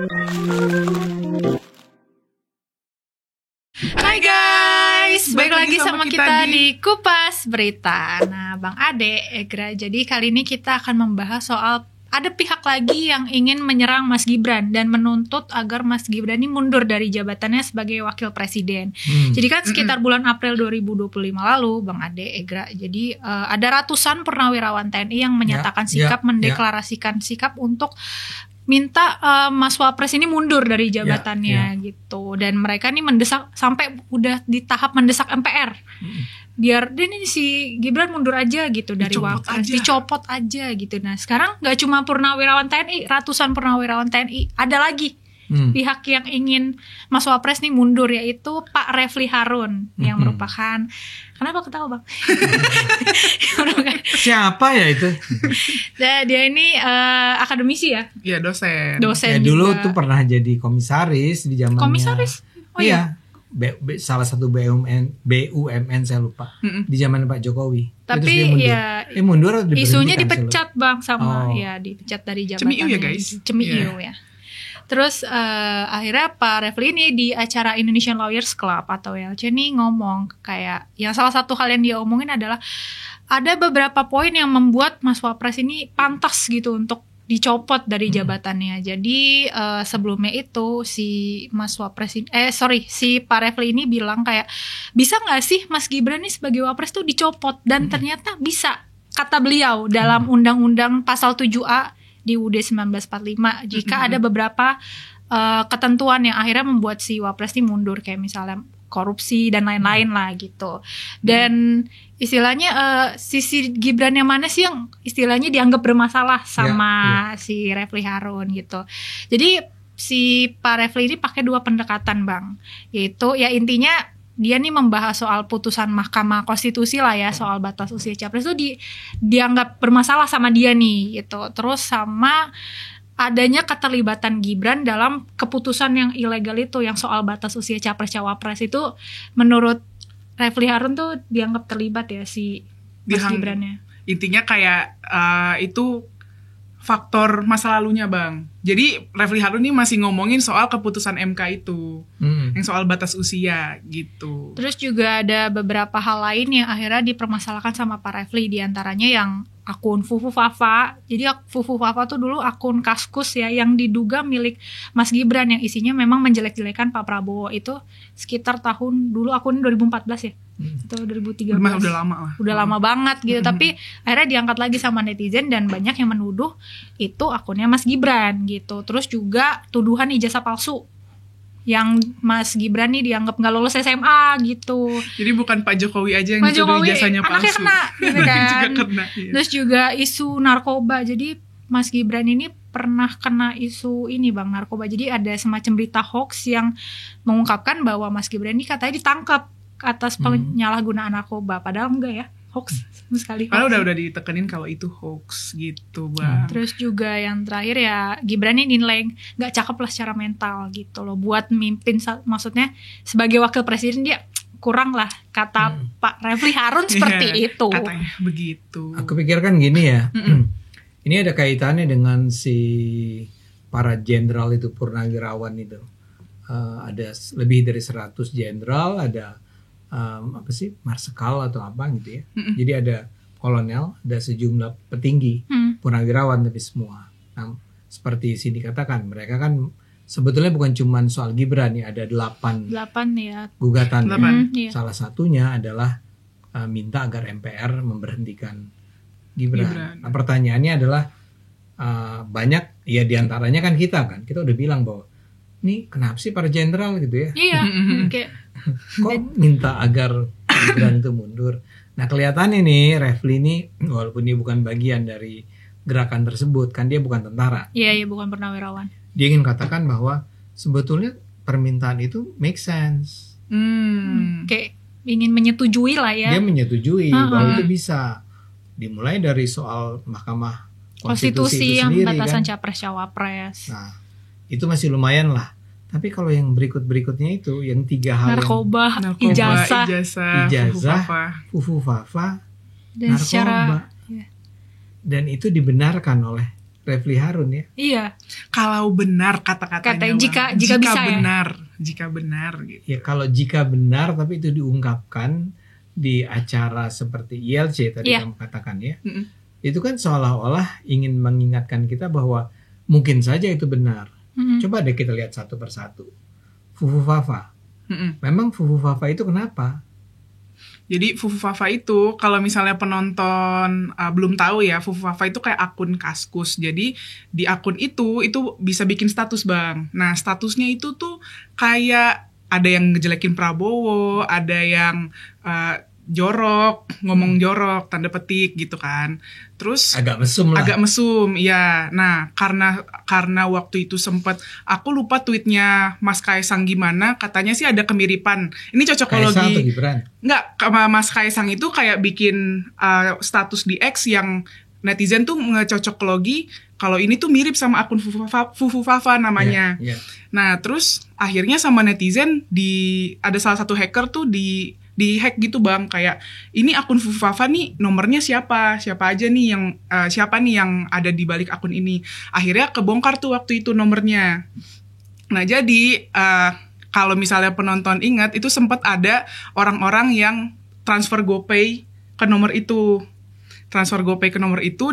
Hai guys, balik lagi sama kita di Kupas Berita. Nah, Bang Ade, Egra, jadi kali ini kita akan membahas soal ada pihak lagi yang ingin menyerang Mas Gibran dan menuntut agar Mas Gibran ini mundur dari jabatannya sebagai wakil presiden. Jadi kan sekitar bulan April 2025 lalu, Bang Ade, Egra, jadi ada ratusan purnawirawan TNI yang menyatakan sikap, mendeklarasikan sikap untuk minta Mas Wapres ini mundur dari jabatannya gitu. Dan mereka nih mendesak sampai udah di tahap mendesak MPR. Biar ini si Gibran mundur aja gitu dari Wapres, dicopot aja gitu. Nah, sekarang enggak cuma purnawirawan TNI, ratusan purnawirawan TNI, ada lagi pihak yang ingin Mas Wapres nih mundur, yaitu Pak Refly Harun yang merupakan, kenapa ketawa Bang? Siapa ya itu? Nah, dia ini akademisi ya? Iya, dosen. Dosen dulu juga. tuh pernah jadi komisaris di zamannya. Komisaris? Oh iya. Salah satu BUMN saya lupa di zaman Pak Jokowi. Tapi ya mundur atau isunya dipecat Bang sama dipecat dari jabatan. Cemiu ya guys. Cemiu ya. Terus akhirnya Pak Refly ini di acara Indonesian Lawyers Club atau YLC nih ngomong kayak yang salah satu hal yang dia omongin adalah ada beberapa poin yang membuat Mas Wapres ini pantas gitu untuk dicopot dari jabatannya. Jadi sebelumnya itu si Mas Wapres ini, si Pak Refly ini bilang kayak bisa nggak sih Mas Gibran ini sebagai Wapres tuh dicopot, dan ternyata bisa, kata beliau dalam Undang-Undang Pasal 7A di UUD 1945 jika ada beberapa ketentuan yang akhirnya membuat si Wapres ini mundur, kayak misalnya korupsi dan lain-lain lah gitu. Dan istilahnya sisi Gibran yang mana sih yang istilahnya dianggap bermasalah sama si Refly Harun gitu. Jadi si Pak Refly ini pakai dua pendekatan Bang, yaitu ya intinya dia nih membahas soal putusan Mahkamah Konstitusi lah ya, soal batas usia capres itu dianggap bermasalah sama dia nih gitu. Terus sama adanya keterlibatan Gibran dalam keputusan yang ilegal itu, yang soal batas usia capres-cawapres itu menurut Refly Harun tuh dianggap terlibat ya si Mas Gibrannya. Intinya kayak itu faktor masa lalunya Bang. Jadi Refly Harun ini masih ngomongin soal keputusan MK itu, yang soal batas usia gitu. Terus juga ada beberapa hal lain yang akhirnya dipermasalahkan sama Pak Refly, diantaranya yang akun Fufu Fafa. Jadi Fufu Fafa tuh dulu akun Kaskus ya, yang diduga milik Mas Gibran, yang isinya memang menjelek-jelekan Pak Prabowo. Itu sekitar tahun dulu, akun 2014 ya, atau 2013. Udah lama lah. Udah lama banget gitu. Tapi akhirnya diangkat lagi sama netizen dan banyak yang menuduh itu akunnya Mas Gibran gitu. Terus juga tuduhan ijazah palsu, yang Mas Gibran nih dianggap nggak lolos SMA gitu. Jadi bukan Pak Jokowi aja yang dituduh ijazahnya palsu. Anaknya kena gitu kan. juga kena, iya. Terus juga isu narkoba. Jadi Mas Gibran ini pernah kena isu ini Bang, narkoba. Jadi ada semacam berita hoax yang mengungkapkan bahwa Mas Gibran ini katanya ditangkap atas penyalahgunaan narkoba. Padahal enggak ya, hoax sekali. Padahal udah ditekenin kalau itu hoax gitu Bang. Terus juga yang terakhir ya, Gibran ini dinilai gak cakep lah secara mental gitu loh buat mimpin, maksudnya sebagai wakil presiden dia kurang lah, kata Pak Refly Harun seperti itu. Katanya begitu. Aku pikirkan gini ya, ini ada kaitannya dengan si para jenderal itu, purnawirawan itu. Ada lebih dari 100 jenderal, ada marsekal atau apa gitu ya. Jadi ada kolonel, ada sejumlah petinggi purnawirawan, tapi semua. Nah, seperti sini dikatakan, mereka kan sebetulnya bukan cuma soal Gibran ya, ada 8 ya gugatan. Iya. Salah satunya adalah minta agar MPR memberhentikan Gibran. Nah, pertanyaannya adalah banyak ya, diantaranya kan kita udah bilang bahwa ini kenapa sih para jenderal gitu ya? Iya, kayak kok minta agar Gibran itu mundur. Nah, kelihatannya nih Refly ini walaupun dia bukan bagian dari gerakan tersebut, kan dia bukan tentara. Iya, bukan purnawirawan. Dia ingin katakan bahwa sebetulnya permintaan itu make sense. Kayak ingin menyetujui lah ya. Dia menyetujui bahwa itu bisa dimulai dari soal Mahkamah Konstitusi yang sendiri, batasan kan? Capres-cawapres. Nah, itu masih lumayan lah. Tapi kalau yang berikutnya itu, yang 3 hal, narkoba, ijazah, Fufu Fafa, dan narkoba. Dan itu dibenarkan oleh Refli Harun ya. Iya. Kalau benar kata-katanya, jika bisa jika benar gitu. Ya kalau jika benar tapi itu diungkapkan di acara seperti ILC tadi kamu katakan ya. Itu kan seolah-olah ingin mengingatkan kita bahwa mungkin saja itu benar. Coba deh kita lihat satu persatu. Fufu Fafa. Memang Fufu Fafa itu kenapa? Jadi Fufu Fafa itu kalau misalnya penonton belum tahu ya, Fufu Fafa itu kayak akun Kaskus. Jadi di akun itu bisa bikin status Bang. Nah statusnya itu tuh kayak ada yang ngejelekin Prabowo, ada yang jorok, ngomong jorok, tanda petik gitu kan. Terus agak mesum lah. Agak mesum, iya. Nah, karena waktu itu sempat aku lupa tweetnya Mas Kaisang gimana, katanya sih ada kemiripan. Ini cocokologi. Kaisang atau Gibran? Enggak, Mas Kaisang itu kayak bikin status di X yang netizen tuh ngecocokologi kalau ini tuh mirip sama akun Fufu Fafa namanya. Yeah. Nah, terus akhirnya sama netizen ada salah satu hacker tuh di hack gitu Bang, kayak ini akun Fufu Fafa nih nomornya siapa aja nih yang siapa nih yang ada di balik akun ini. Akhirnya kebongkar tuh waktu itu nomornya. Nah jadi kalau misalnya penonton ingat itu sempat ada orang-orang yang transfer GoPay ke nomor itu.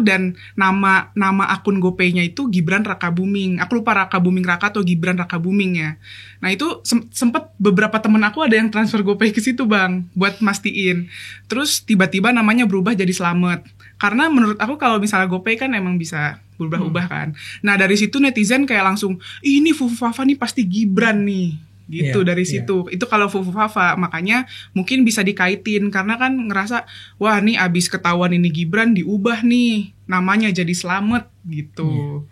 Dan nama akun GoPay-nya itu Gibran Rakabuming. Aku lupa Rakabuming Raka atau Gibran Rakabuming ya. Nah itu sempet beberapa temen aku ada yang transfer GoPay ke situ Bang, buat mastiin. Terus tiba-tiba namanya berubah jadi Slamet. Karena menurut aku kalau misalnya GoPay kan emang bisa berubah-ubah kan. Nah dari situ netizen kayak langsung, ini Fufu Fafa nih pasti Gibran nih. Gitu dari situ. Itu kalau Fufu Fafa, makanya mungkin bisa dikaitin karena kan ngerasa wah nih abis ketahuan ini Gibran diubah nih namanya jadi Slamet gitu.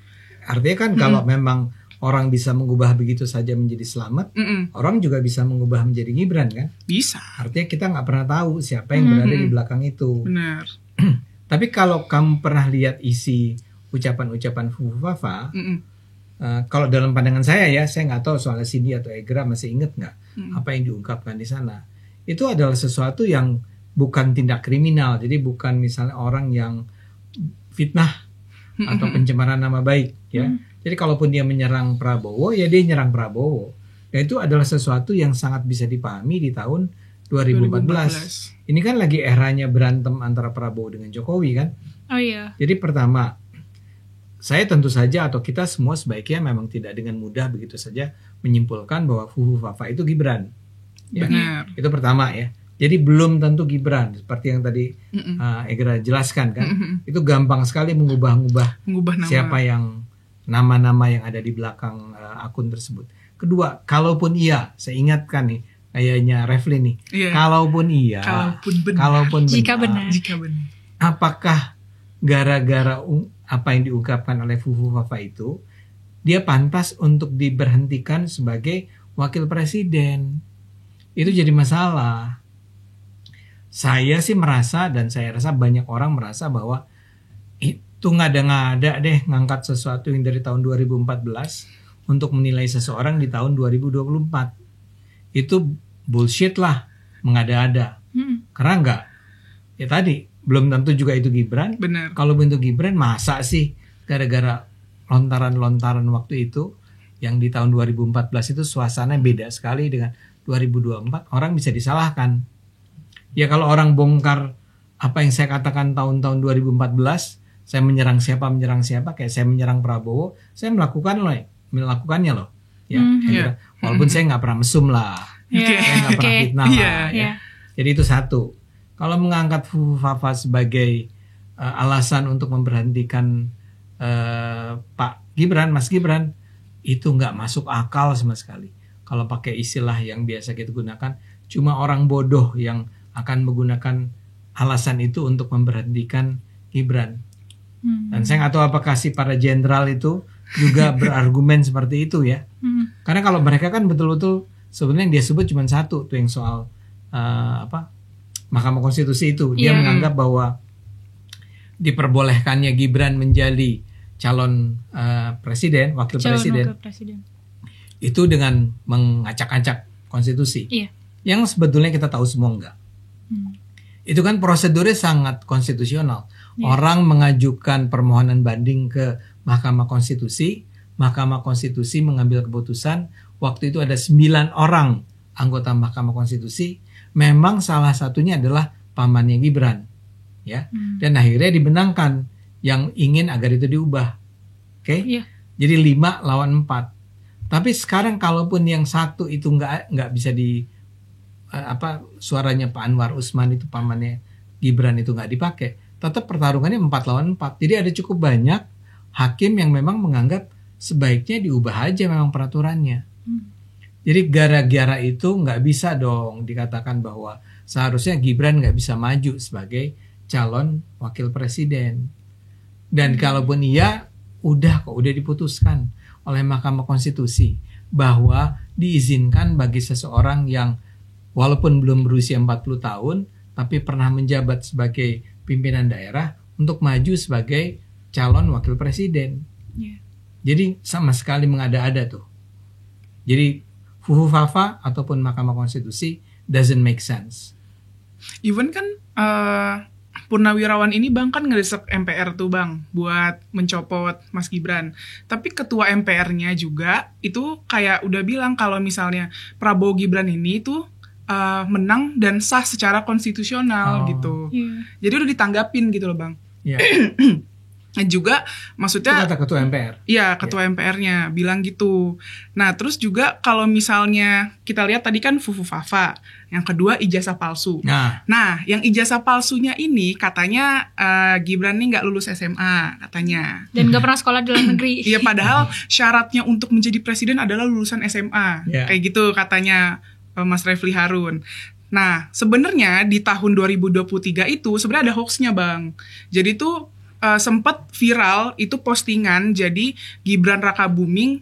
Artinya kan kalau memang orang bisa mengubah begitu saja menjadi Slamet, orang juga bisa mengubah menjadi Gibran kan? Bisa. Artinya kita nggak pernah tahu siapa yang berada di belakang itu. Benar. Tapi kalau kamu pernah lihat isi ucapan-ucapan Fufu Fafa, kalau dalam pandangan saya nggak tahu soalnya Cindy atau Egra masih inget nggak apa yang diungkapkan di sana. Itu adalah sesuatu yang bukan tindak kriminal, jadi bukan misalnya orang yang fitnah atau pencemaran nama baik ya. Jadi kalaupun dia menyerang Prabowo, ya dia nyerang Prabowo. Dan itu adalah sesuatu yang sangat bisa dipahami di tahun 2014. Ini kan lagi eranya berantem antara Prabowo dengan Jokowi kan. Oh iya. Jadi pertama, saya tentu saja atau kita semua sebaiknya memang tidak dengan mudah begitu saja menyimpulkan bahwa Fufu Fafa itu Gibran. Ya, benar. Itu pertama ya. Jadi belum tentu Gibran seperti yang tadi Egra jelaskan kan. Itu gampang sekali mengubah nama. Siapa yang nama-nama yang ada di belakang akun tersebut. Kedua, kalaupun iya, saya ingatkan nih kayaknya Refli nih. Yeah. Kalaupun jika benar. Apakah gara-gara apa yang diungkapkan oleh Fufu Fafa itu, dia pantas untuk diberhentikan sebagai wakil presiden? Itu jadi masalah. Saya sih merasa, dan saya rasa banyak orang merasa bahwa itu ngada-ngada deh ngangkat sesuatu yang dari tahun 2014 untuk menilai seseorang di tahun 2024. Itu bullshit lah, mengada-ada. Karena enggak, ya tadi belum tentu juga itu Gibran. Benar. Kalau bentuk Gibran, masa sih gara-gara lontaran-lontaran waktu itu yang di tahun 2014 itu suasana beda sekali dengan 2024, orang bisa disalahkan. Ya kalau orang bongkar apa yang saya katakan tahun-tahun 2014, saya menyerang siapa, kayak saya menyerang Prabowo, saya melakukannya loh. Ya, walaupun saya nggak pernah mesum lah, saya nggak pernah fitnah lah. Ya. Jadi itu satu. Kalau mengangkat Fufu Fafa sebagai alasan untuk memberhentikan Mas Gibran, itu nggak masuk akal sama sekali. Kalau pakai istilah yang biasa kita gunakan, cuma orang bodoh yang akan menggunakan alasan itu untuk memberhentikan Gibran. Dan saya nggak tahu apakah si para jenderal itu juga berargumen seperti itu ya. Karena kalau mereka kan betul-betul sebenarnya yang dia sebut cuma satu tuh yang soal Mahkamah Konstitusi itu. Dia menganggap bahwa diperbolehkannya Gibran menjadi calon presiden, wakil presiden itu dengan mengacak-acak konstitusi. Yang sebetulnya kita tahu semua enggak. Itu kan prosedurnya sangat konstitusional. Orang mengajukan permohonan banding ke Mahkamah Konstitusi. Mahkamah Konstitusi mengambil keputusan, waktu itu ada 9 orang anggota Mahkamah Konstitusi, memang salah satunya adalah pamannya Gibran, ya. Dan akhirnya dibenangkan yang ingin agar itu diubah, oke? Iya. Jadi 5 lawan 4. Tapi sekarang kalaupun yang satu itu nggak bisa suaranya Pak Anwar Usman itu pamannya Gibran itu nggak dipakai, tetap pertarungannya 4 lawan 4. Jadi ada cukup banyak hakim yang memang menganggap sebaiknya diubah aja memang peraturannya. Jadi gara-gara itu nggak bisa dong dikatakan bahwa seharusnya Gibran nggak bisa maju sebagai calon wakil presiden. Dan kalaupun iya, udah diputuskan oleh Mahkamah Konstitusi bahwa diizinkan bagi seseorang yang walaupun belum berusia 40 tahun tapi pernah menjabat sebagai pimpinan daerah untuk maju sebagai calon wakil presiden. Jadi sama sekali mengada-ada tuh. Jadi fufu-fafa ataupun Mahkamah Konstitusi doesn't make sense. Even kan Purnawirawan ini Bang kan ngedesak MPR tuh Bang buat mencopot Mas Gibran. Tapi ketua MPR-nya juga itu kayak udah bilang kalau misalnya Prabowo Gibran ini tuh menang dan sah secara konstitusional gitu. Jadi udah ditanggapin gitu loh Bang. Nah juga maksudnya itu kata ketua MPR. Iya, ketua MPR-nya bilang gitu. Nah, terus juga kalau misalnya kita lihat tadi kan Fufu Fafa, yang kedua ijazah palsu. Nah, yang ijazah palsunya ini katanya Gibran nih nggak lulus SMA katanya. Dan nggak pernah sekolah di luar negeri. Iya, padahal syaratnya untuk menjadi presiden adalah lulusan SMA. Kayak gitu katanya Mas Refli Harun. Nah, sebenarnya di tahun 2023 itu sebenarnya ada hoax-nya Bang. Jadi tuh sempat viral itu postingan, jadi Gibran Rakabuming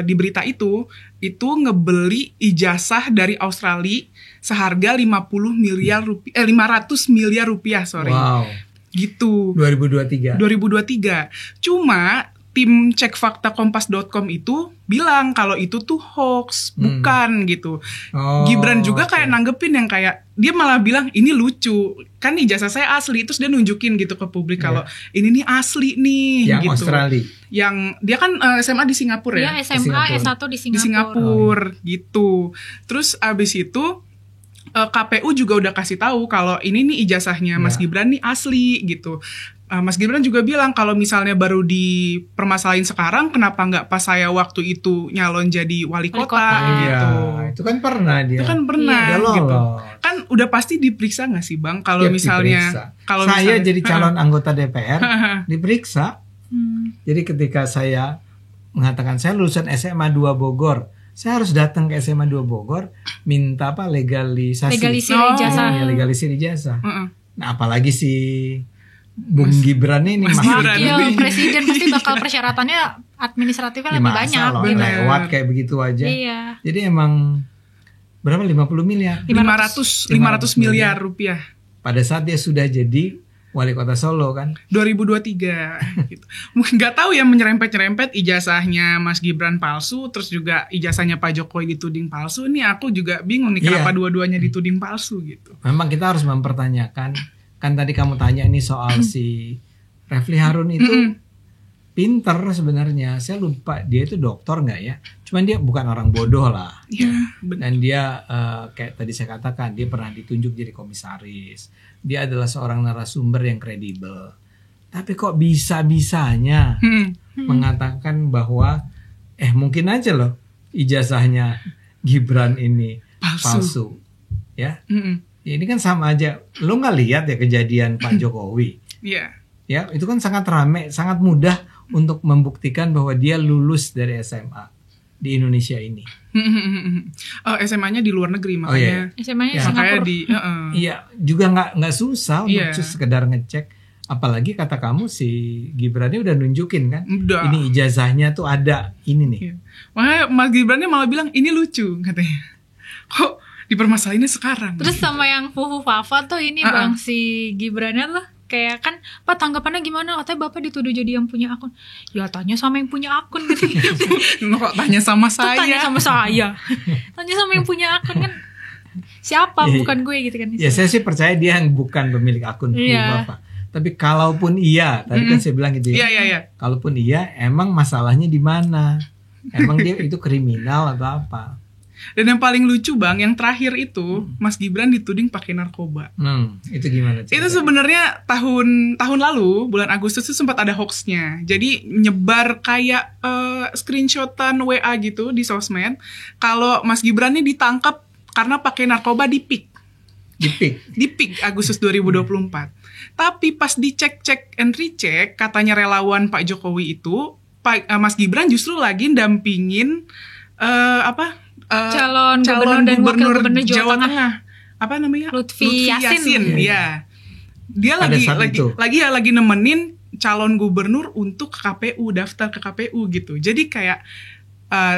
di berita itu ngebeli ijazah dari Australia seharga 500 miliar rupiah, sorry. Wow. Gitu. 2023. Cuma tim cek fakta kompas.com itu bilang kalau itu tuh hoax, bukan gitu. Gibran juga kayak nanggepin yang kayak dia malah bilang ini lucu. Kan ijazah saya asli, terus dia nunjukin gitu ke publik kalau ini nih asli nih yang gitu. Australia. Yang dia kan SMA di Singapura ya. Iya, SMA S1 di Singapura. Di Singapura gitu. Terus abis itu KPU juga udah kasih tahu kalau ini nih ijazahnya Mas Gibran nih asli gitu. Mas Gibran juga bilang kalau misalnya baru dipermasalahin sekarang, kenapa nggak pas saya waktu itu nyalon jadi wali kota gitu. Iya, itu kan pernah dia. Itu kan pernah gitu. Kan udah pasti diperiksa nggak sih Bang? Kalau misalnya saya jadi calon anggota DPR diperiksa. Jadi ketika saya mengatakan saya lulusan SMA 2 Bogor, saya harus datang ke SMA 2 Bogor minta legalisir ijazah. Legalisir ijazah. Nah, apalagi si Bung Gibran ini wakil presiden pasti bakal persyaratannya administratifnya lebih banyak gitu. Lewat kayak begitu aja. Iya. Jadi emang berapa 50 miliar? 500 miliar rupiah. Pada saat dia sudah jadi wali kota Solo kan 2023 gitu. Mungkin nggak tahu ya menyerempet ijazahnya Mas Gibran palsu, terus juga ijazahnya Pak Jokowi dituding palsu. Ini aku juga bingung nih kenapa dua-duanya dituding palsu gitu. Memang kita harus mempertanyakan. Kan tadi kamu tanya ini soal si Refli Harun itu pinter sebenarnya. Saya lupa dia itu doktor nggak ya? Cuman dia bukan orang bodoh lah. Dan dia kayak tadi saya katakan dia pernah ditunjuk jadi komisaris. Dia adalah seorang narasumber yang kredibel. Tapi kok bisa-bisanya mengatakan bahwa mungkin aja loh ijazahnya Gibran ini palsu. Ya. Ini kan sama aja. Lo nggak lihat ya kejadian Pak Jokowi? Iya. Ya, itu kan sangat rame, sangat mudah untuk membuktikan bahwa dia lulus dari SMA di Indonesia ini. SMA-nya di luar negeri makanya. SMA-nya di Singapura. Iya, juga nggak susah untuk sekedar ngecek. Apalagi kata kamu si Gibrannya udah nunjukin kan, ini ijazahnya tuh ada ini nih. Makanya Mas Gibrannya malah bilang ini lucu katanya. Kok dipermasalahinnya sekarang? Terus sama yang Fufu Fafa tuh ini Bang si Gibrannya tuh kayak kan Pak tanggapannya gimana? Katanya Bapak dituduh jadi yang punya akun. Ya tanya sama yang punya akun gitu. Kok tanya sama saya? Tanya sama saya. Tanya sama yang punya akun kan. Siapa bukan gue gitu kan. Ya saya sih percaya dia yang bukan pemilik akun Fufu Fafa. Tapi kalaupun iya, tadi kan saya bilang gitu ya. Iya. Kalaupun iya, emang masalahnya di mana? Emang dia itu kriminal atau apa? Dan yang paling lucu Bang, yang terakhir itu Mas Gibran dituding pakai narkoba. Itu gimana? Itu sebenarnya tahun lalu bulan Agustus itu sempat ada hoaxnya. Jadi nyebar kayak screenshotan WA gitu di sosmed. Kalau Mas Gibran ini ditangkap karena pakai narkoba di PIK. Di PIK Agustus 2024. Tapi pas dicek and recheck, katanya relawan Pak Jokowi itu, Mas Gibran justru lagi dampingin calon gubernur dan wakil gubernur Jawa Tengah. Apa namanya? Lutfi Yassin. Iya. Dia lagi nemenin calon gubernur untuk ke KPU, daftar ke KPU gitu. Jadi kayak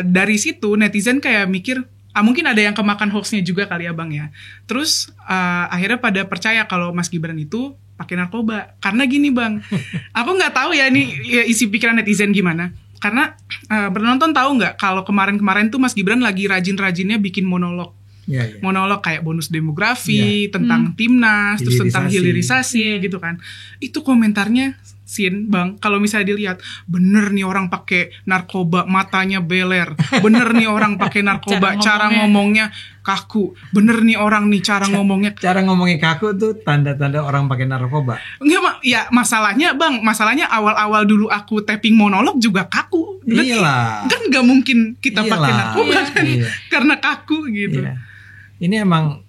dari situ netizen kayak mikir, mungkin ada yang kemakan hoaxnya juga kali ya Bang ya. Terus akhirnya pada percaya kalau Mas Gibran itu pakai narkoba. Karena gini Bang, aku nggak tahu ya ini isi pikiran netizen gimana. Karena penonton tahu nggak kalau kemarin-kemarin tuh Mas Gibran lagi rajin-rajinnya bikin monolog. Monolog kayak bonus demografi, tentang timnas, terus tentang hilirisasi gitu kan. Itu komentarnya Bang, kalau misalnya dilihat, bener nih orang pakai narkoba matanya beler, bener nih orang pakai narkoba cara ngomongnya kaku, bener nih orang nih cara ngomongnya kaku tuh tanda-tanda orang pakai narkoba. Enggak, ya masalahnya Bang, awal-awal dulu aku tapping monolog juga kaku. Iyalah. Kan nggak mungkin kita pakai narkoba kan, karena kaku gitu. Iya. Ini emang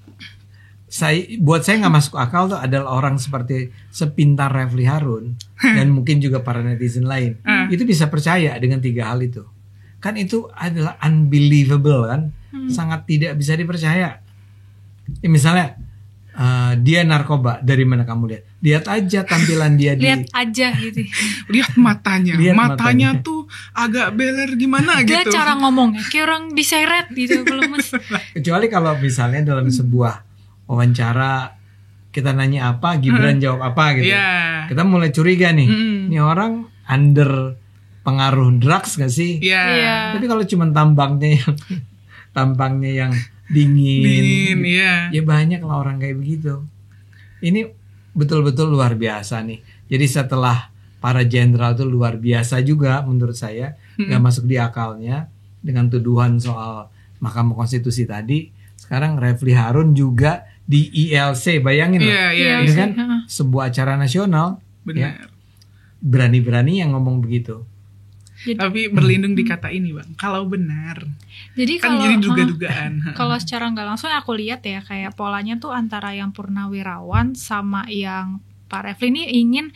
buat saya nggak masuk akal tuh adalah orang seperti sepintar Refly Harun dan mungkin juga para netizen lain itu bisa percaya dengan 3 hal itu. Kan itu adalah unbelievable kan, sangat tidak bisa dipercaya. Ya, misalnya dia narkoba, dari mana kamu lihat? Lihat aja tampilan dia lihat aja gitu. Lihat matanya tuh agak beler gimana dia gitu. Dia cara ngomongnya kayak orang diseret gitu belum. Kecuali kalau misalnya dalam sebuah wawancara kita nanya apa, Gibran jawab apa gitu. Kita mulai curiga nih, ini orang under pengaruh drugs gak sih? Tapi kalau cuma tampangnya yang dingin ya banyak lah orang kayak begitu. Ini betul-betul luar biasa nih. Jadi setelah para jenderal itu luar biasa juga menurut saya, gak masuk di akalnya dengan tuduhan soal Mahkamah Konstitusi tadi. Sekarang Refly Harun juga di ILC, bayangin loh, ini kan sebuah acara nasional, benar. Berani-berani yang ngomong begitu. Tapi berlindung di kata ini Bang, kalau benar. Jadi kan jadi duga-dugaan. Kalau secara nggak langsung aku lihat ya kayak polanya tuh antara yang Purnawirawan sama yang Pak Refly ini ingin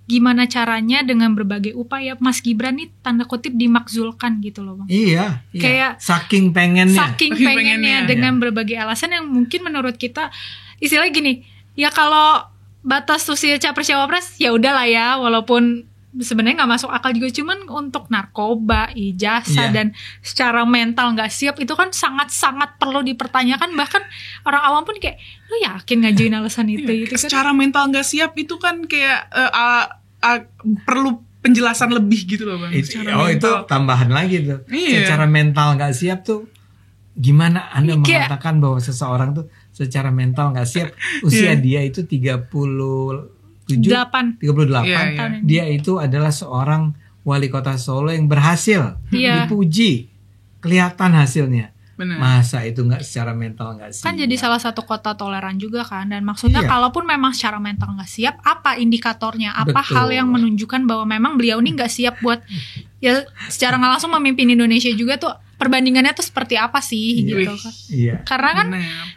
gimana caranya dengan berbagai upaya Mas Gibran nih tanda kutip dimakzulkan gitu loh Bang. Iya. Kayak saking pengennya dengan berbagai alasan yang mungkin menurut kita istilahnya gini, ya kalau batas usia capres-cawapres ya udahlah ya, walaupun sebenarnya nggak masuk akal juga, cuman untuk narkoba, ijazah dan secara mental nggak siap itu kan sangat-sangat perlu dipertanyakan. Bahkan orang awam pun kayak, lu yakin ngajuin alasan itu gitu kan? Secara mental nggak siap itu kan kayak perlu penjelasan lebih gitu loh Bang. Itu tambahan lagi tuh. Secara mental nggak siap tuh gimana Anda mengatakan bahwa seseorang tuh secara mental nggak siap? Usia dia itu 38. Dia itu adalah seorang wali kota Solo yang berhasil, dipuji, kelihatan hasilnya. Bener. Masa itu nggak secara mental nggak siap? Kan jadi salah satu kota toleran juga kan. Dan maksudnya kalaupun memang secara mental nggak siap, apa indikatornya? Apa hal yang menunjukkan bahwa memang beliau ini nggak siap buat ya secara nggak langsung memimpin Indonesia juga tuh, perbandingannya tuh seperti apa sih gitu kan? Karena kan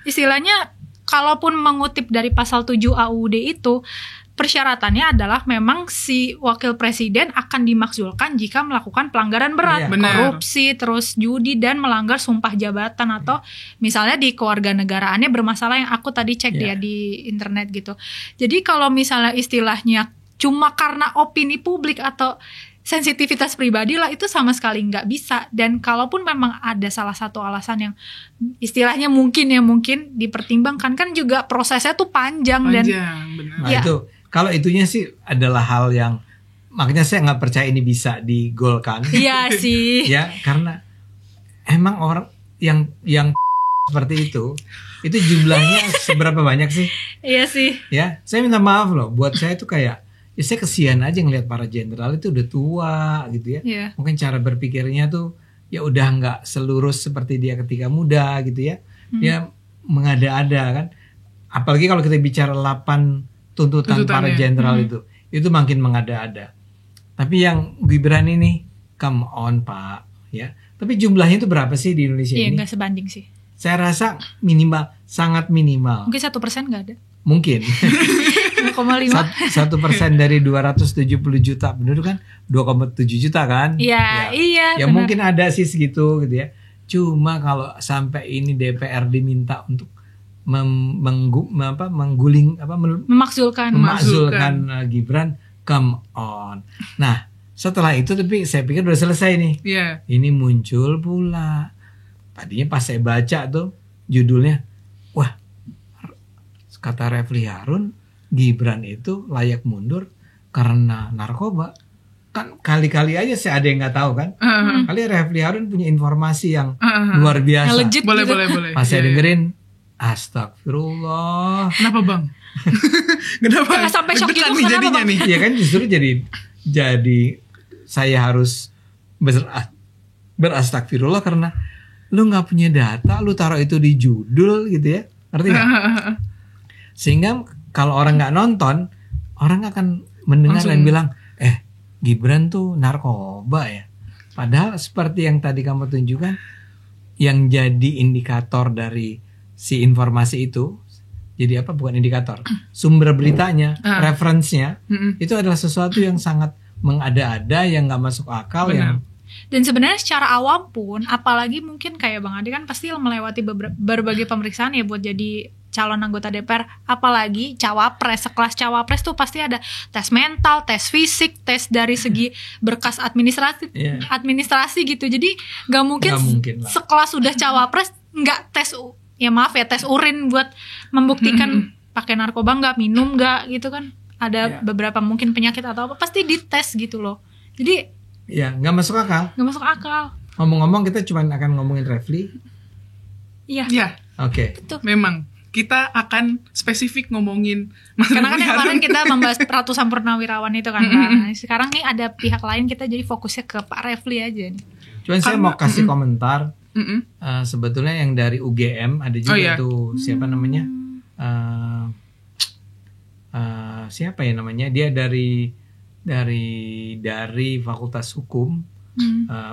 istilahnya kalaupun mengutip dari pasal 7 AUUD itu, persyaratannya adalah memang si wakil presiden akan dimakzulkan jika melakukan pelanggaran berat, korupsi, terus judi dan melanggar sumpah jabatan atau misalnya di kewarganegaraannya bermasalah yang aku tadi cek dia di internet gitu. Jadi kalau misalnya istilahnya cuma karena opini publik atau sensitivitas pribadi lah, itu sama sekali nggak bisa. Dan kalaupun memang ada salah satu alasan yang istilahnya mungkin dipertimbangkan, kan juga prosesnya tuh panjang dan benar. Nah, itu kalau itunya sih adalah hal yang makanya saya nggak percaya ini bisa digolkan. Iya sih. Ya karena emang orang yang seperti itu jumlahnya seberapa banyak sih? Iya sih. Ya, saya minta maaf loh. Buat saya itu kayak, ya saya kesian aja ngelihat para jenderal itu udah tua gitu ya. Iya. Mungkin cara berpikirnya tuh ya udah nggak selurus seperti dia ketika muda gitu ya. Dia mengada-ada kan. Apalagi kalau kita bicara 8 tuntutan para jenderal itu makin mengada-ada. Tapi yang Gibran ini, come on Pak, ya. Tapi jumlahnya itu berapa sih di Indonesia Iya, ini? nggak sebanding sih. Saya rasa minimal, sangat minimal. Mungkin 1% nggak ada. Mungkin 0,5. 1% dari 270 juta penduduk kan 2,7 juta kan? Iya, iya. Ya benar. mungkin ada sih segitu gitu ya. Cuma kalau sampai ini DPR diminta untuk Memakzulkan. memakzulkan Gibran, come on. Nah, setelah itu tapi saya pikir udah selesai nih. Iya. Ini muncul pula. Tadinya pas saya baca tuh judulnya, wah, kata Refli Harun, Gibran itu layak mundur karena narkoba. Kan kali-kali aja saya ada yang nggak tahu kan. Kali Refli Harun punya informasi yang luar biasa. Yang legit Boleh, gitu. boleh. Pas saya Iya, iya. dengerin, astagfirullah. Kenapa bang? Kenapa? Nggak sampai shock Deg-degan gitu, nih kenapa, jadinya Bang? nih. Ya kan justru jadi saya harus berastagfirullah karena lu nggak punya data, lu taruh itu di judul gitu ya, ngerti nggak? Sehingga kalau orang nggak nonton, orang akan mendengar dan bilang, Gibran tuh narkoba ya. Padahal seperti yang tadi kamu tunjukkan, yang jadi indikator dari si informasi itu, jadi apa? Bukan indikator, sumber beritanya, referensinya, itu adalah sesuatu yang sangat mengada-ada, yang nggak masuk akal, Benar. yang Dan sebenarnya secara awam pun, apalagi mungkin kayak Bang Ade kan pasti melewati berbagai pemeriksaan ya buat jadi calon anggota DPR. Apalagi cawapres, sekelas cawapres tuh pasti ada tes mental, tes fisik, tes dari segi berkas administrasi gitu. Jadi nggak mungkin lah. sekelas sudah cawapres nggak tes, ya maaf ya, tes urin buat membuktikan pakai narkoba nggak, minum nggak gitu kan. Ada beberapa mungkin penyakit atau apa, pasti dites gitu loh. Jadi ya nggak masuk akal. nggak masuk akal. Ngomong-ngomong kita cuma akan ngomongin Refli. Iya. Iya, Oke. memang kita akan spesifik ngomongin Mas Karena kan Refli yang kemarin Harun. kita membahas ratusan purnawirawan itu kan Pak. Nah, sekarang nih ada pihak lain, kita jadi fokusnya ke Pak Refli aja nih. Cuman saya mau kasih komentar. Mm-mm. Sebetulnya yang dari UGM ada juga tuh siapa namanya? Siapa ya namanya? Dia dari Fakultas Hukum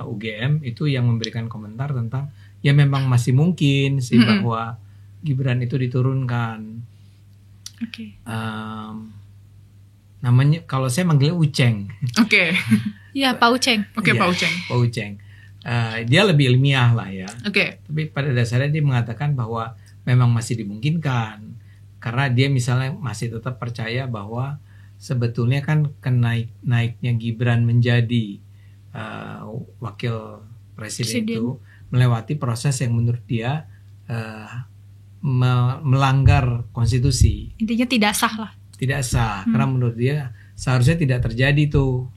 UGM itu yang memberikan komentar tentang ya memang masih mungkin sih bahwa Gibran itu diturunkan. Oke. Namanya kalau saya manggilnya Uceng. Oke. Iya, Pak Uceng. Oke, Iya, Pak Uceng. Pak Uceng. Dia lebih ilmiah lah ya. Oke. Tapi pada dasarnya dia mengatakan bahwa memang masih dimungkinkan karena dia misalnya masih tetap percaya bahwa sebetulnya kan naiknya Gibran menjadi wakil presiden itu melewati proses yang menurut dia melanggar konstitusi. Intinya tidak sah lah. Tidak sah karena menurut dia seharusnya tidak terjadi tuh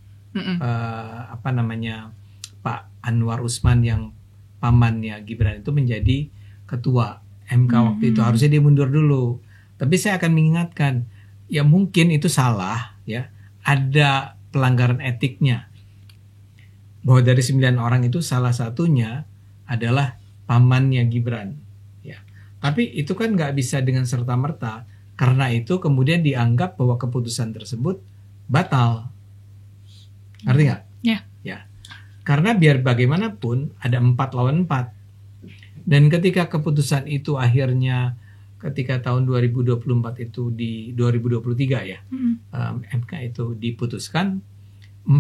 Pak Anwar Usman yang pamannya Gibran itu menjadi ketua MK waktu itu, harusnya dia mundur dulu. Tapi saya akan mengingatkan, ya mungkin itu salah ya, ada pelanggaran etiknya. Bahwa dari 9 orang itu salah satunya adalah pamannya Gibran ya. Tapi itu kan nggak bisa dengan serta-merta, karena itu kemudian dianggap bahwa keputusan tersebut batal. Ngerti nggak? Ya. Ya. Karena biar bagaimanapun ada 4 lawan 4. Dan ketika keputusan itu akhirnya ketika tahun 2024 itu di 2023 ya, MK itu diputuskan, 4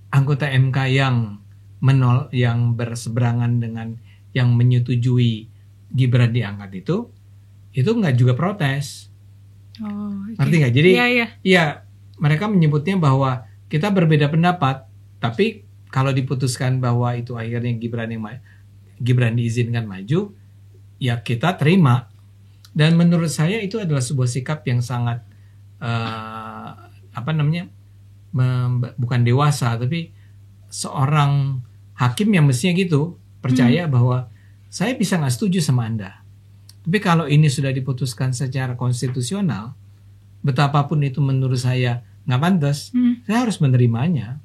anggota MK yang berseberangan dengan yang menyetujui Gibran diangkat itu nggak juga protes. Oh, okay. Ngerti nggak? Jadi iya. Mereka menyebutnya bahwa kita berbeda pendapat, tapi kalau diputuskan bahwa itu akhirnya Gibran diizinkan maju, ya kita terima. Dan menurut saya itu adalah sebuah sikap yang sangat bukan dewasa, tapi seorang hakim yang mestinya gitu percaya bahwa saya bisa nggak setuju sama Anda. Tapi kalau ini sudah diputuskan secara konstitusional, betapapun itu menurut saya nggak pantas, saya harus menerimanya.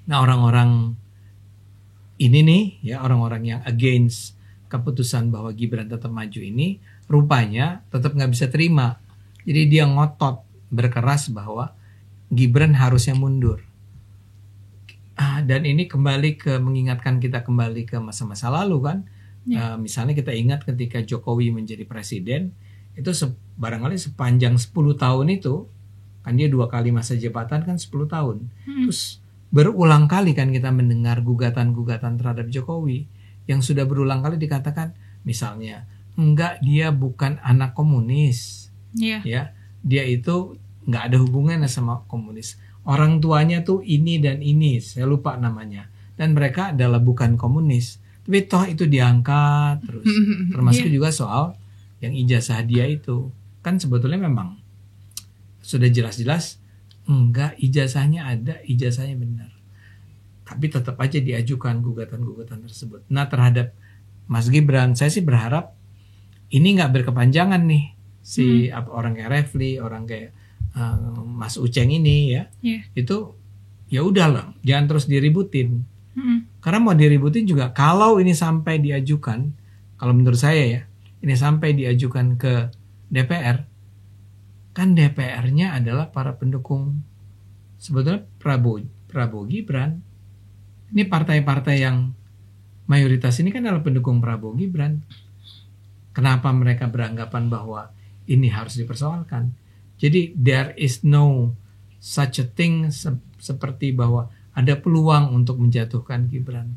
Nah, orang-orang ini nih, ya orang-orang yang against keputusan bahwa Gibran tetap maju ini, rupanya tetap nggak bisa terima. Jadi dia ngotot, berkeras bahwa Gibran harusnya mundur. Dan ini kembali mengingatkan kita kembali ke masa-masa lalu kan. Misalnya kita ingat ketika Jokowi menjadi presiden, itu barangkali sepanjang 10 tahun itu, kan dia 2 kali masa jabatan kan 10 tahun. Terus berulang kali kan kita mendengar gugatan-gugatan terhadap Jokowi yang sudah berulang kali dikatakan, misalnya, enggak, dia bukan anak komunis. Ya, dia itu enggak ada hubungannya sama komunis. Orang tuanya tuh ini dan ini, saya lupa namanya. Dan mereka adalah bukan komunis. Tapi toh itu diangkat terus. Termasuk juga soal yang ijazah dia itu. Kan sebetulnya memang sudah jelas-jelas enggak, ijazahnya ada, ijazahnya benar. Tapi tetap aja diajukan gugatan-gugatan tersebut. Nah, terhadap Mas Gibran, saya sih berharap ini enggak berkepanjangan nih. Orang kayak Refli, orang kayak Mas Uceng ini ya, itu ya udahlah, jangan terus diributin. Karena mau diributin juga, kalau ini sampai diajukan, kalau menurut saya ya, ini sampai diajukan ke DPR, kan DPR-nya adalah para pendukung sebetulnya Prabowo Gibran. Ini partai-partai yang mayoritas ini kan adalah pendukung Prabowo Gibran. Kenapa mereka beranggapan bahwa ini harus dipersoalkan? Jadi there is no such a thing seperti bahwa ada peluang untuk menjatuhkan Gibran.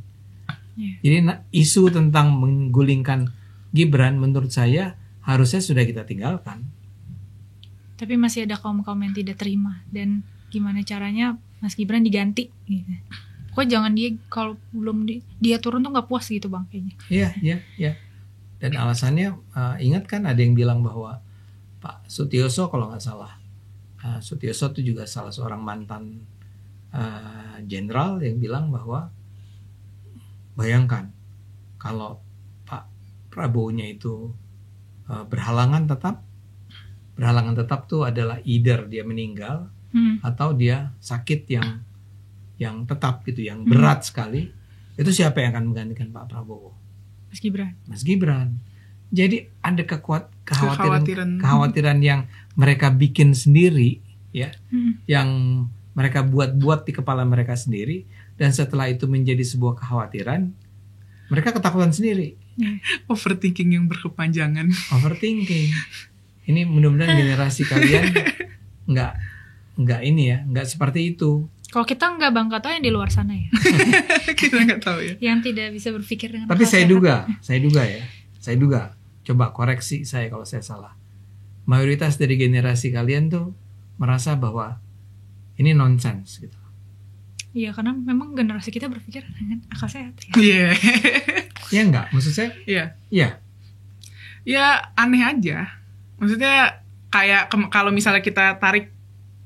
Jadi isu tentang menggulingkan Gibran menurut saya harusnya sudah kita tinggalkan. Tapi masih ada kaum-kaum yang tidak terima, dan gimana caranya Mas Gibran diganti gitu. Kok jangan dia, kalau belum dia turun tuh nggak puas gitu Bang kayaknya. Iya. Dan alasannya ingat kan ada yang bilang bahwa Pak Sutioso kalau nggak salah, Sutioso itu juga salah seorang mantan jenderal yang bilang bahwa bayangkan kalau Pak Prabowo-nya itu berhalangan tetap tuh adalah either dia meninggal atau dia sakit yang tetap gitu, yang berat sekali. Itu siapa yang akan menggantikan Pak Prabowo? Mas Gibran. Jadi ada kekhawatiran yang mereka bikin sendiri ya, yang mereka buat di kepala mereka sendiri, dan setelah itu menjadi sebuah kekhawatiran, mereka ketakutan sendiri. Overthinking yang berkepanjangan. Overthinking. Ini mudah-mudahan generasi kalian nggak seperti itu. Kalau kita nggak Bang, kata yang di luar sana ya. Kita nggak tahu ya. Yang tidak bisa berpikir dengan. Tapi saya duga. Coba koreksi saya kalau saya salah. Mayoritas dari generasi kalian tuh merasa bahwa ini nonsense gitu. Iya, karena memang generasi kita berpikir dengan akal sehat. Iya. Ya enggak, maksud saya? Iya. Iya. Ya aneh aja. Maksudnya kayak kalau misalnya kita tarik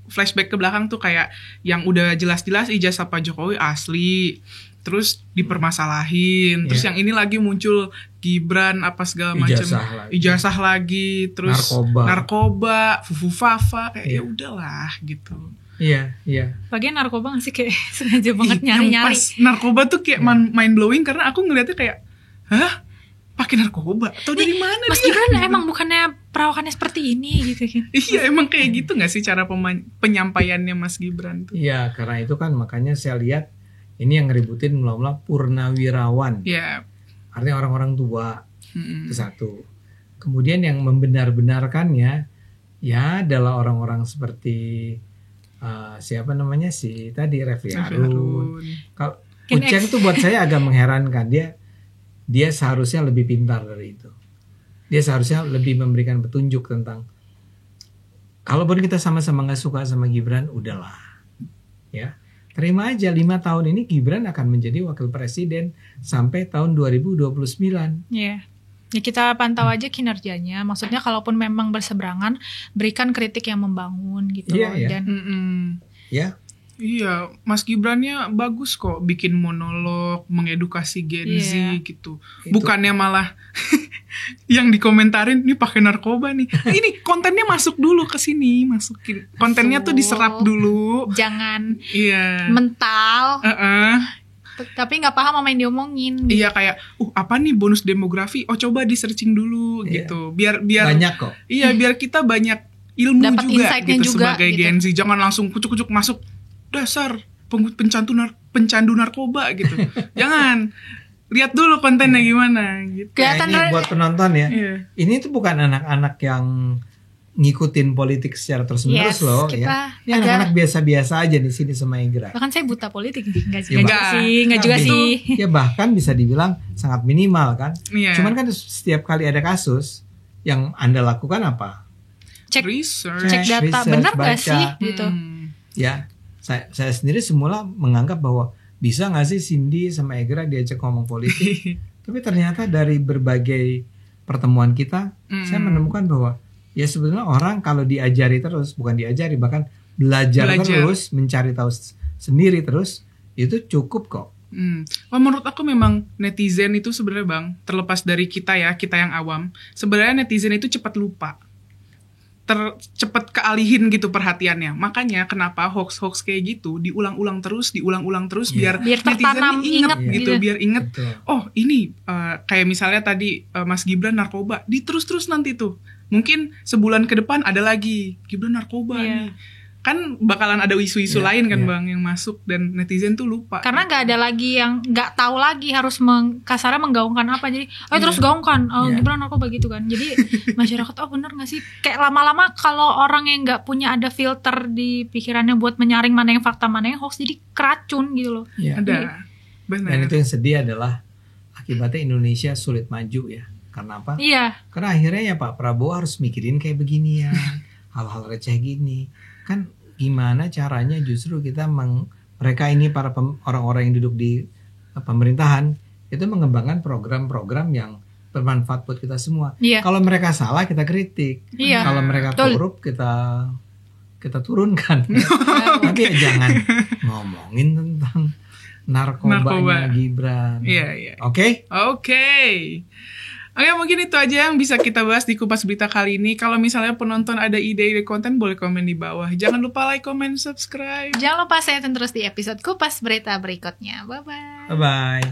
flashback ke belakang tuh, kayak yang udah jelas-jelas ijazah Pak Jokowi asli, terus dipermasalahin, terus yang ini lagi muncul Gibran apa segala macam ijazah lagi, terus narkoba fufu-fafa, kayak ya udahlah gitu. Iya. Bagian narkoba nggak sih, kayak sengaja banget nyari-nyari. Narkoba tuh kayak mind blowing, karena aku ngeliatnya kayak, hah? Pakai narkoba? Atau dari mana Mas Gibran emang bukannya perawakannya seperti ini gitu kan? Iya, emang kayak gitu nggak sih cara penyampaiannya Mas Gibran tuh? Iya, karena itu kan makanya saya lihat ini yang ngeributin mula-mula purnawirawan. Iya. Artinya orang-orang tua. Itu satu. Kemudian yang membenar-benarkannya ya adalah orang-orang seperti siapa namanya si tadi Refli Harun. Kalau Uceng tuh buat saya agak mengherankan, dia seharusnya lebih pintar dari itu. Dia seharusnya lebih memberikan petunjuk tentang, kalaupun kita sama-sama nggak suka sama Gibran, udahlah, ya terima aja 5 tahun ini Gibran akan menjadi wakil presiden sampai tahun 2029. Iya. Ya kita pantau aja kinerjanya. Maksudnya kalaupun memang berseberangan, berikan kritik yang membangun gitu. Iya, loh. Dan ya. Iya, Mas Gibrannya bagus kok bikin monolog, mengedukasi Gen Z gitu. Bukannya malah yang dikomentarin nih pakai narkoba nih. Ini kontennya masuk dulu ke sini, masukin. Kontennya tuh diserap dulu. Jangan Iya. mental. Tapi nggak paham apa yang diomongin. Iya kayak, apa nih bonus demografi? Oh coba di searching dulu gitu. Biar banyak kok. Iya, biar kita banyak ilmu dapat juga insight-nya gitu juga, sebagai gitu. Gen Z. Jangan langsung kucuk-kucuk masuk dasar pencandu narkoba gitu. Jangan. Lihat dulu kontennya gimana gitu. Kelihatan Ini buat penonton ya. Iya. Ini tuh bukan anak-anak yang ngikutin politik secara terus-menerus loh ya. Ini anak-anak biasa-biasa aja di sini sama Egra. Bahkan saya buta politik nih. Ya, Enggak juga sih. Ya bahkan bisa dibilang sangat minimal kan. Iya. Cuman kan setiap kali ada kasus yang Anda lakukan apa? Cek Research. data, research, benar nggak baca. sih gitu. Ya, saya sendiri semula menganggap bahwa bisa nggak sih Cindy sama Egra diajak ngomong politik. Tapi ternyata dari berbagai pertemuan kita, saya menemukan bahwa ya sebenarnya orang kalau diajari terus, bukan diajari, bahkan belajar. Terus, mencari tahu sendiri terus, itu cukup kok. Oh, menurut aku memang netizen itu sebenarnya Bang, terlepas dari kita ya, kita yang awam, sebenarnya netizen itu cepat lupa. Cepat kealihin gitu perhatiannya. Makanya kenapa hoax-hoax kayak gitu diulang-ulang terus biar tertanam, netizen inget gitu, gitu. biar inget. Betul. Oh, ini kayak misalnya tadi Mas Gibran narkoba, terus nanti tuh. Mungkin sebulan ke depan ada lagi Gibran narkoba nih. Kan bakalan ada isu-isu lain kan Bang yang masuk dan netizen tuh lupa. Karena nggak ada lagi yang nggak tahu lagi harus kasarnya menggaungkan apa, jadi terus gaungkan Gibran narkoba gitu kan. Jadi masyarakat bener nggak sih, kayak lama-lama kalau orang yang nggak punya ada filter di pikirannya buat menyaring mana yang fakta mana yang hoax, jadi keracun gitu loh. Ada. Benar. Dan itu yang sedih adalah akibatnya Indonesia sulit maju ya. Karena apa? Iya. Karena akhirnya ya Pak Prabowo harus mikirin kayak beginian, hal-hal receh gini. Kan gimana caranya justru kita mereka ini para orang-orang yang duduk di pemerintahan itu mengembangkan program-program yang bermanfaat buat kita semua. Kalau mereka salah kita kritik. Kalau mereka korup kita turunkan. Tapi ya jangan ngomongin tentang narkobanya Gibran. Iya. Oke? Oke, mungkin itu aja yang bisa kita bahas di Kupas Berita kali ini. Kalau misalnya penonton ada ide konten, boleh komen di bawah. Jangan lupa like, comment, subscribe. Jangan lupa stay tune terus di episode Kupas Berita berikutnya. Bye-bye. Bye-bye.